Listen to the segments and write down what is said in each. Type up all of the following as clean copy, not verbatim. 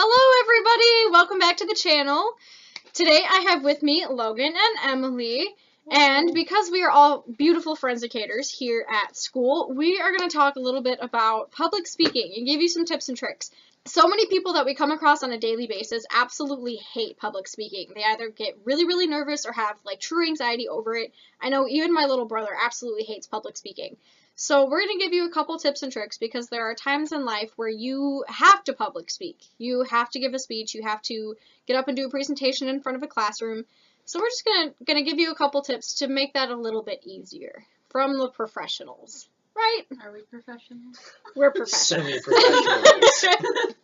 Hello everybody! Welcome back to the channel. Today I have with me Logan and Emily, and because we are all beautiful forensicators here at school, we are going to talk a little bit about public speaking and give you some tips and tricks. So many people that we come across on a daily basis absolutely hate public speaking. They either get really nervous or have like true anxiety over it. I know even my little brother absolutely hates public speaking. So we're going to give you a couple tips and tricks because there are times in life where you have to public speak. You have to give a speech. You have to get up and do a presentation in front of a classroom. So we're just gonna give you a couple tips to make that a little bit easier from the professionals, right? Are we professionals? We're professionals. Semi-professionals.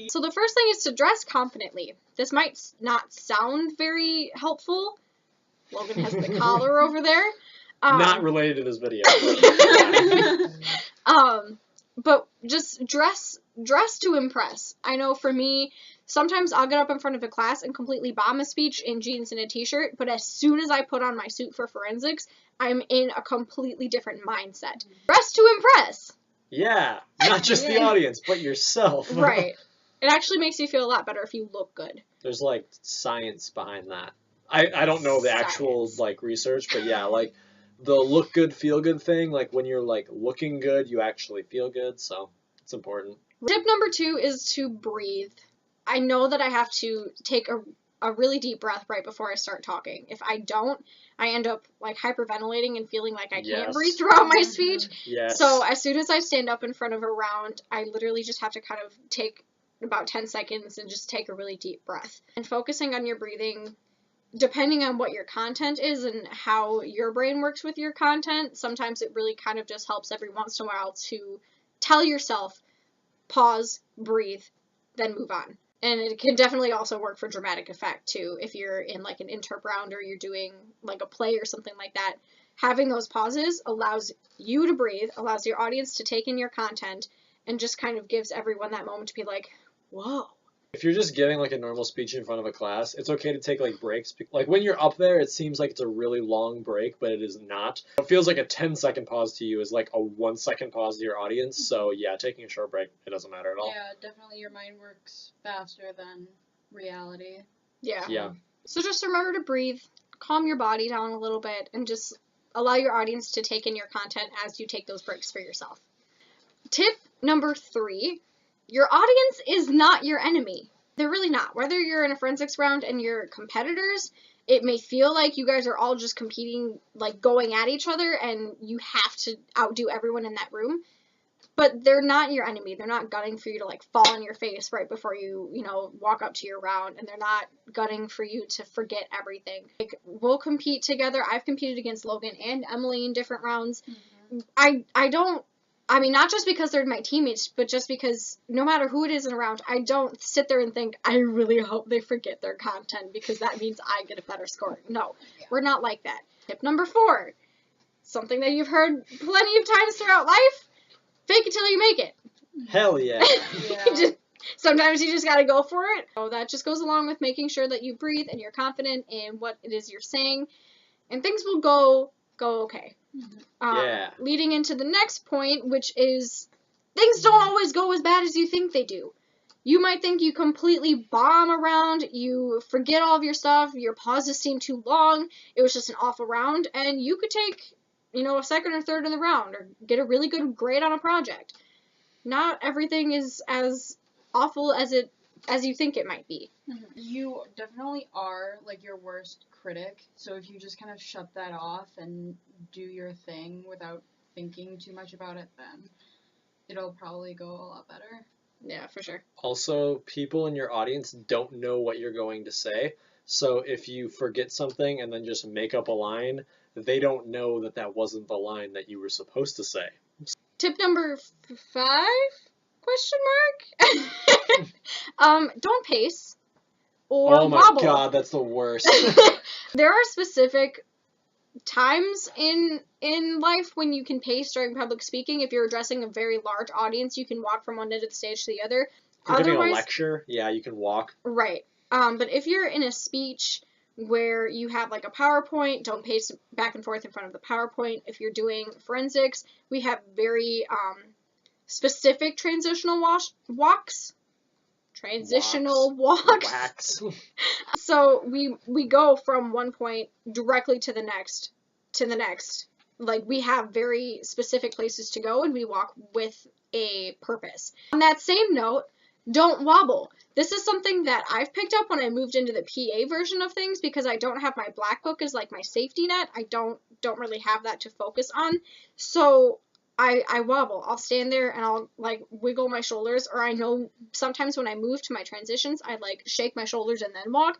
So the first thing is to dress confidently. This might not sound very helpful. Logan has the collar over there. Not related to this video. But just dress to impress. I know for me, sometimes I'll get up in front of a class and completely bomb a speech in jeans and a t-shirt, but as soon as I put on my suit for forensics, I'm in a completely different mindset. Dress to impress! Yeah, not just the audience, but yourself. Right. It actually makes you feel a lot better if you look good. There's, like, science behind that. I don't know the actual, like, research, but yeah, like, the look good, feel good thing, like, when you're, like, looking good, you actually feel good, so it's important. Tip number 2 is to breathe. I know that I have to take a really deep breath right before I start talking. If I don't, I end up, like, hyperventilating and feeling like I can't breathe throughout my speech. Yes. So as soon as I stand up in front of a round, I literally just have to kind of take about 10 seconds and just take a really deep breath. And focusing on your breathing, depending on what your content is and how your brain works with your content, sometimes it really kind of just helps every once in a while to tell yourself, pause, breathe, then move on. And it can definitely also work for dramatic effect too. If you're in like an interp round or you're doing like a play or something like that, having those pauses allows you to breathe, allows your audience to take in your content, and just kind of gives everyone that moment to be like, whoa. If you're just giving, like, a normal speech in front of a class, it's okay to take, like, breaks. Like, when you're up there, it seems like it's a really long break, but it is not. It feels like a 10-second pause to you is like a 1-second pause to your audience. So, yeah, taking a short break, it doesn't matter at all. Yeah, definitely your mind works faster than reality. Yeah. Yeah. So just remember to breathe, calm your body down a little bit, and just allow your audience to take in your content as you take those breaks for yourself. Tip number 3. Your audience is not your enemy. They're really not. Whether you're in a forensics round and you're competitors, it may feel like you guys are all just competing, like going at each other, and you have to outdo everyone in that room. But they're not your enemy. They're not gunning for you to like fall on your face right before you walk up to your round, and they're not gunning for you to forget everything. Like, we'll compete together. I've competed against Logan and Emily in different rounds. I mean, not just because they're my teammates, but just because no matter who it is in a round, I don't sit there and think, I really hope they forget their content because that means I get a better score. No, we're not like that. Tip number 4, something that you've heard plenty of times throughout life, fake it till you make it. Hell yeah. Sometimes you just gotta go for it. So that just goes along with making sure that you breathe and you're confident in what it is you're saying, and things will go okay. Leading into the next point, which is things don't always go as bad as you think they do. You might think you completely bomb a round, you forget all of your stuff, your pauses seem too long, it was just an awful round, and you could take, a second or third in the round or get a really good grade on a project. Not everything is as awful as you think it might be. You definitely are like your worst critic, so if you just kind of shut that off and do your thing without thinking too much about it, then it'll probably go a lot better. Yeah, for sure. Also, people in your audience don't know what you're going to say, so if you forget something and then just make up a line, they don't know that that wasn't the line that you were supposed to say. Tip number 5? Question mark? Don't pace or oh my wobble. God, that's the worst. There are specific times in life when you can pace during public speaking. If you're addressing a very large audience, you can walk from one end of the stage to the other. If you're giving a lecture, yeah, you can walk. Right. But if you're in a speech where you have like a PowerPoint, don't pace back and forth in front of the PowerPoint. If you're doing forensics, we have very specific transitional walks. transitional walks. Wax. So we go from one point directly to the next, to the next. Like, we have very specific places to go, and we walk with a purpose. On that same note, don't wobble. This is something that I've picked up when I moved into the PA version of things, because I don't have my black book as like my safety net. I don't really have that to focus on. So I wobble. I'll stand there and I'll like wiggle my shoulders, or I know sometimes when I move to my transitions, I like shake my shoulders and then walk.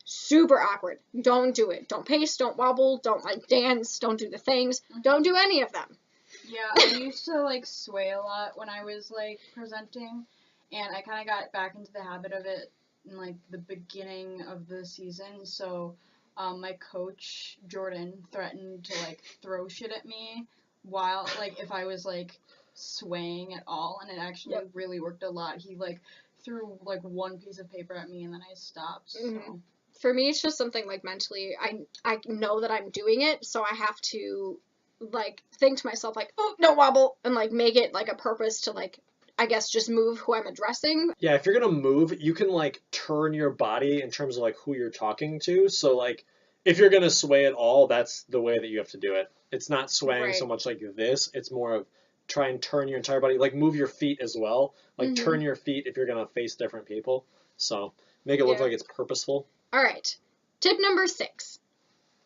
Super awkward. Don't do it. Don't pace, don't wobble, don't like dance, don't do the things. Don't do any of them. Yeah, I used to like sway a lot when I was like presenting, and I kind of got back into the habit of it in like the beginning of the season. So my coach Jordan threatened to like throw shit at me while like if I was like swaying at all, and it actually really worked a lot. He like threw like one piece of paper at me and then I stopped. So. For me, it's just something like mentally, I know that I'm doing it, so I have to like think to myself like, oh, no wobble, and like make it like a purpose to like, I guess, just move who I'm addressing. Yeah, if you're gonna move, you can like turn your body in terms of like who you're talking to. So like, if you're gonna sway at all, that's the way that you have to do it. It's not swaying so much like this. It's more of try and turn your entire body. Like move your feet as well. Like turn your feet if you're gonna face different people. So make it look like it's purposeful. All right. Tip number 6.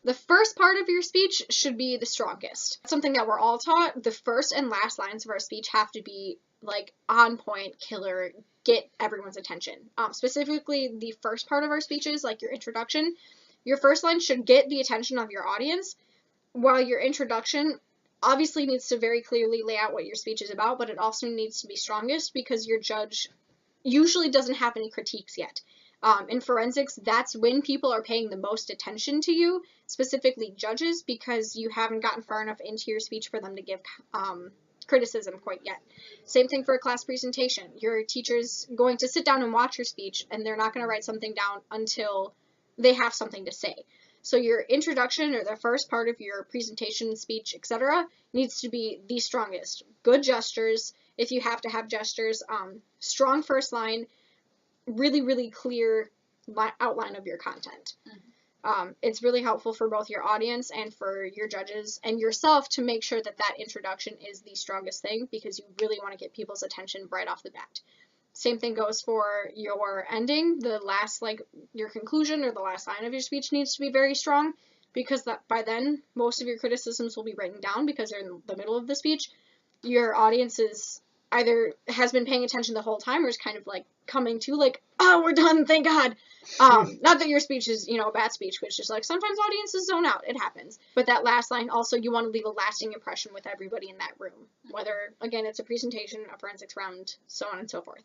The first part of your speech should be the strongest. Something that we're all taught. The first and last lines of our speech have to be like on point, killer, get everyone's attention. Specifically, the first part of our speeches, like your introduction, your first line should get the attention of your audience, while your introduction obviously needs to very clearly lay out what your speech is about, but it also needs to be strongest because your judge usually doesn't have any critiques yet. In forensics, that's when people are paying the most attention to you, specifically judges, because you haven't gotten far enough into your speech for them to give criticism quite yet. Same thing for a class presentation. Your teacher's going to sit down and watch your speech, and they're not going to write something down until they have something to say. So your introduction or the first part of your presentation, speech, etc. needs to be the strongest. Good gestures, if you have to have gestures, strong first line, really, really clear outline of your content. It's really helpful for both your audience and for your judges and yourself to make sure that that introduction is the strongest thing, because you really want to get people's attention right off the bat. Same thing goes for your ending. The last, like, your conclusion or the last line of your speech needs to be very strong, because that by then most of your criticisms will be written down because they're in the middle of the speech. Your audience is either has been paying attention the whole time or is kind of like coming to like, oh, we're done, thank God. Not that your speech is, a bad speech, which is like sometimes audiences zone out, it happens. But that last line also, you want to leave a lasting impression with everybody in that room, whether, again, it's a presentation, a forensics round, so on and so forth.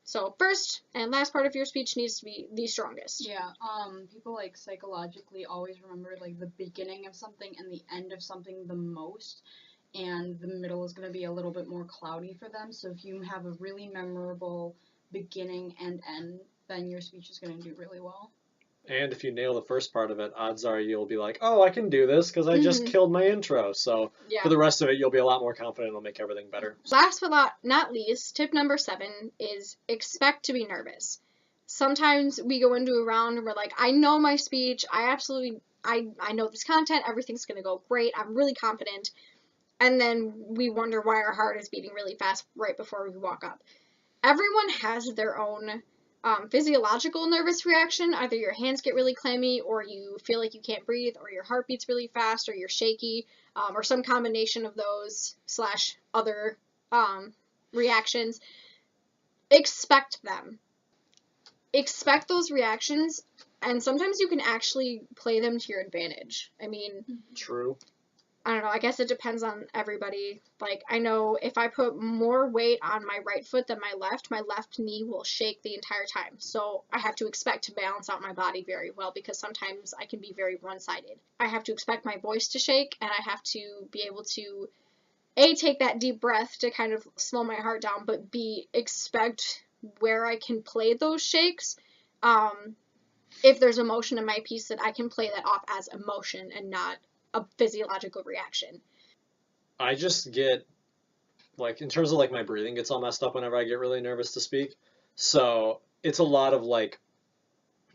So first and last part of your speech needs to be the strongest. Yeah, people like psychologically always remember like the beginning of something and the end of something the most, and the middle is going to be a little bit more cloudy for them. So if you have a really memorable beginning and end, then your speech is going to do really well. And if you nail the first part of it, odds are you'll be like, oh, I can do this because I just killed my intro. So for the rest of it, you'll be a lot more confident. It'll make everything better. Last but not least, tip number 7 is expect to be nervous. Sometimes we go into a round and we're like, I know my speech. I know this content. Everything's going to go great. I'm really confident. And then we wonder why our heart is beating really fast right before we walk up. Everyone has their own physiological nervous reaction. Either your hands get really clammy, or you feel like you can't breathe, or your heart beats really fast, or you're shaky, or some combination of those / other reactions. Expect them. Expect those reactions, and sometimes you can actually play them to your advantage. I mean, true. I don't know, I guess it depends on everybody. Like, I know if I put more weight on my right foot than my left knee will shake the entire time. So I have to expect to balance out my body very well, because sometimes I can be very one-sided. I have to expect my voice to shake, and I have to be able to, A, take that deep breath to kind of slow my heart down, but B, expect where I can play those shakes. If there's emotion in my piece, that I can play that off as emotion and not a physiological reaction. I just get, like, in terms of, like, my breathing gets all messed up whenever I get really nervous to speak. So it's a lot of like,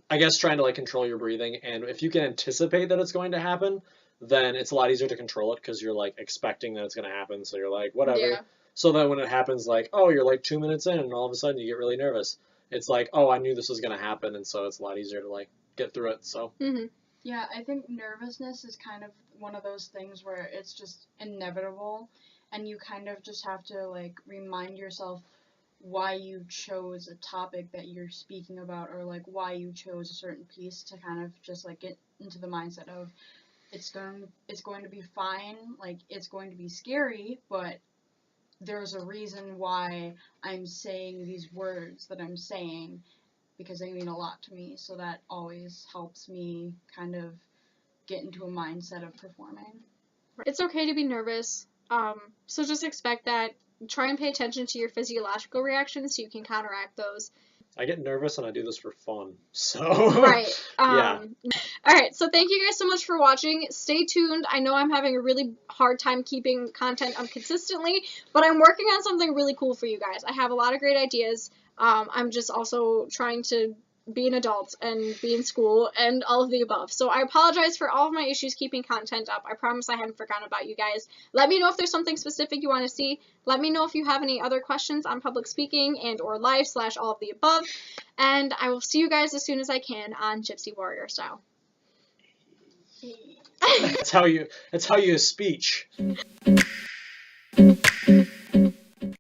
I guess trying to like control your breathing, and if you can anticipate that it's going to happen, then it's a lot easier to control it because you're like expecting that it's going to happen, so you're like whatever. Yeah. So then when it happens, like, oh, you're like 2 minutes in, and all of a sudden you get really nervous. It's like, oh, I knew this was going to happen, and so it's a lot easier to like get through it. So Mm-hmm. Yeah, I think nervousness is kind of one of those things where it's just inevitable, and you kind of just have to like remind yourself why you chose a topic that you're speaking about, or like why you chose a certain piece, to kind of just like get into the mindset of it's going to be fine, like it's going to be scary, but there's a reason why I'm saying these words that I'm saying, because they mean a lot to me. So that always helps me kind of get into a mindset of performing. It's okay to be nervous. So just expect that. Try and pay attention to your physiological reactions so you can counteract those. I get nervous and I do this for fun. So Right. Yeah. All right. So thank you guys so much for watching. Stay tuned. I know I'm having a really hard time keeping content up consistently, but I'm working on something really cool for you guys. I have a lot of great ideas. I'm just also trying to be an adult and be in school and all of the above. So I apologize for all of my issues keeping content up. I promise I haven't forgotten about you guys. Let me know if there's something specific you want to see. Let me know if you have any other questions on public speaking and or life / all of the above. And I will see you guys as soon as I can on Gypsy Warrior Style. That's how you speech.